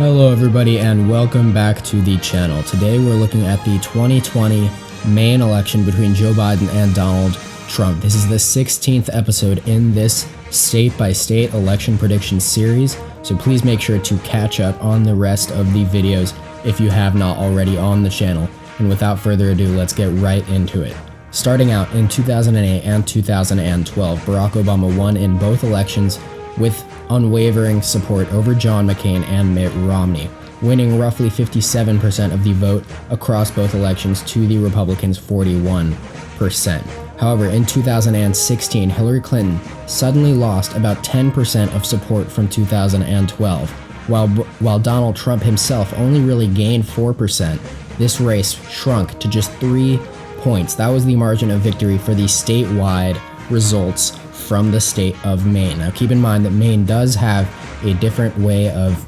Hello everybody and welcome back to the channel. Today we're looking at the 2020 Maine election between Joe Biden and Donald Trump. This is the 16th episode in this state-by-state election prediction series, so please make sure to catch up on the rest of the videos if you have not already on the channel. And without further ado, let's get right into it. Starting out in 2008 and 2012, Barack Obama won in both elections with unwavering support over John McCain and Mitt Romney, winning roughly 57% of the vote across both elections to the Republicans' 41%. However, in 2016, Hillary Clinton suddenly lost about 10% of support from 2012, while Donald Trump himself only really gained 4%. This race shrunk to just 3 points. That was the margin of victory for the statewide results from the state of Maine. Now keep in mind that Maine does have a different way of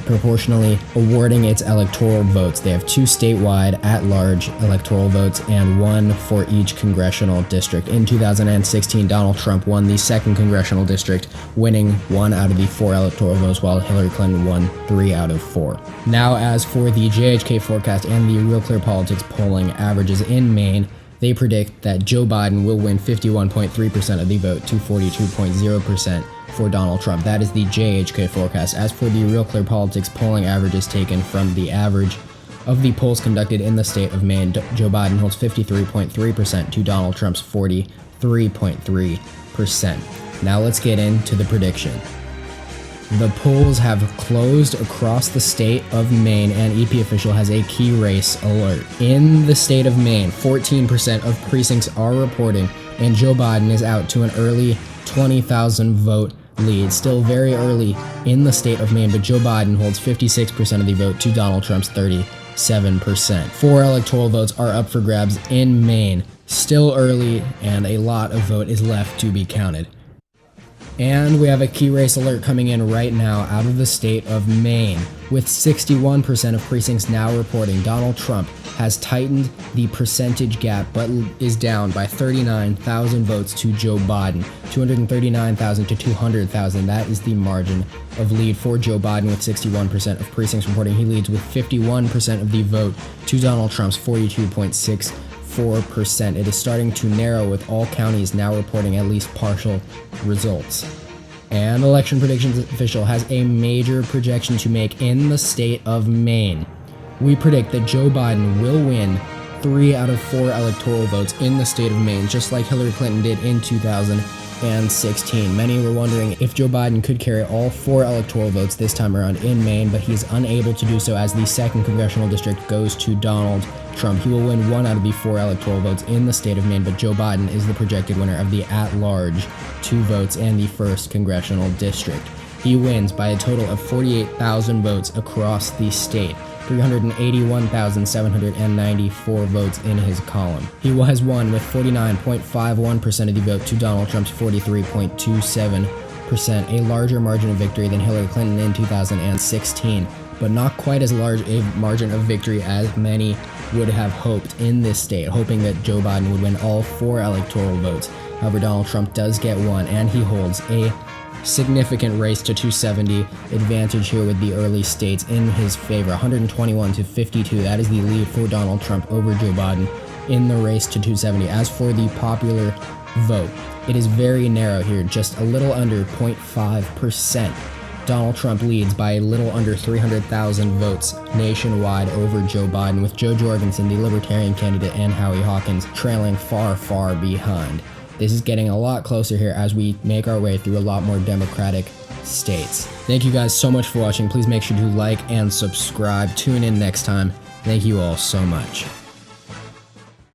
proportionally awarding its electoral votes. They have 2 statewide at-large electoral votes and 1 for each congressional district. In 2016, Donald Trump won the 2nd congressional district, winning 1 out of the 4 electoral votes, while Hillary Clinton won 3 out of 4. Now, as for the JHK forecast and the Real Clear Politics polling averages in Maine, they predict that Joe Biden will win 51.3% of the vote to 42.0% for Donald Trump. That is the JHK forecast. As for the Real Clear Politics polling averages taken from the average of the polls conducted in the state of Maine, Joe Biden holds 53.3% to Donald Trump's 43.3%. Now let's get into the prediction. The polls have closed across the state of Maine, and EP Official has a key race alert. In the state of Maine, 14% of precincts are reporting, and Joe Biden is out to an early 20,000 vote lead. Still very early in the state of Maine, but Joe Biden holds 56% of the vote to Donald Trump's 37%. 4 electoral votes are up for grabs in Maine. Still early, and a lot of vote is left to be counted. And we have a key race alert coming in right now out of the state of Maine. With 61% of precincts now reporting, Donald Trump has tightened the percentage gap but is down by 39,000 votes to Joe Biden, 239,000 to 200,000. That is the margin of lead for Joe Biden with 61% of precincts reporting. He leads with 51% of the vote to Donald Trump's 42.64%. It is starting to narrow with all counties now reporting at least partial results. And Election Predictions Official has a major projection to make in the state of Maine. We predict that Joe Biden will win 3 out of 4 electoral votes in the state of Maine, just like Hillary Clinton did in 2016. Many were wondering if Joe Biden could carry all 4 electoral votes this time around in Maine, but he's unable to do so as the 2nd congressional district goes to Donald Trump. He will win 1 out of the 4 electoral votes in the state of Maine, but Joe Biden is the projected winner of the at-large 2 votes and the 1st congressional district. He wins by a total of 48,000 votes across the state, 381,794 votes in his column. He has won with 49.51% of the vote to Donald Trump's 43.27%, a larger margin of victory than Hillary Clinton in 2016, but not quite as large a margin of victory as many would have hoped in this state, hoping that Joe Biden would win all 4 electoral votes. However, Donald Trump does get 1, and he holds a significant race to 270 advantage here with the early states in his favor, 121 to 52. That is the lead for Donald Trump over Joe Biden in the race to 270. As for the popular vote, it is very narrow here, just a little under 0.5%. Donald Trump leads by a little under 300,000 votes nationwide over Joe Biden, with Joe Jorgensen, the Libertarian candidate, and Howie Hawkins trailing far, far behind. This is getting a lot closer here as we make our way through a lot more Democratic states. Thank you guys so much for watching. Please make sure to like and subscribe. Tune in next time. Thank you all so much.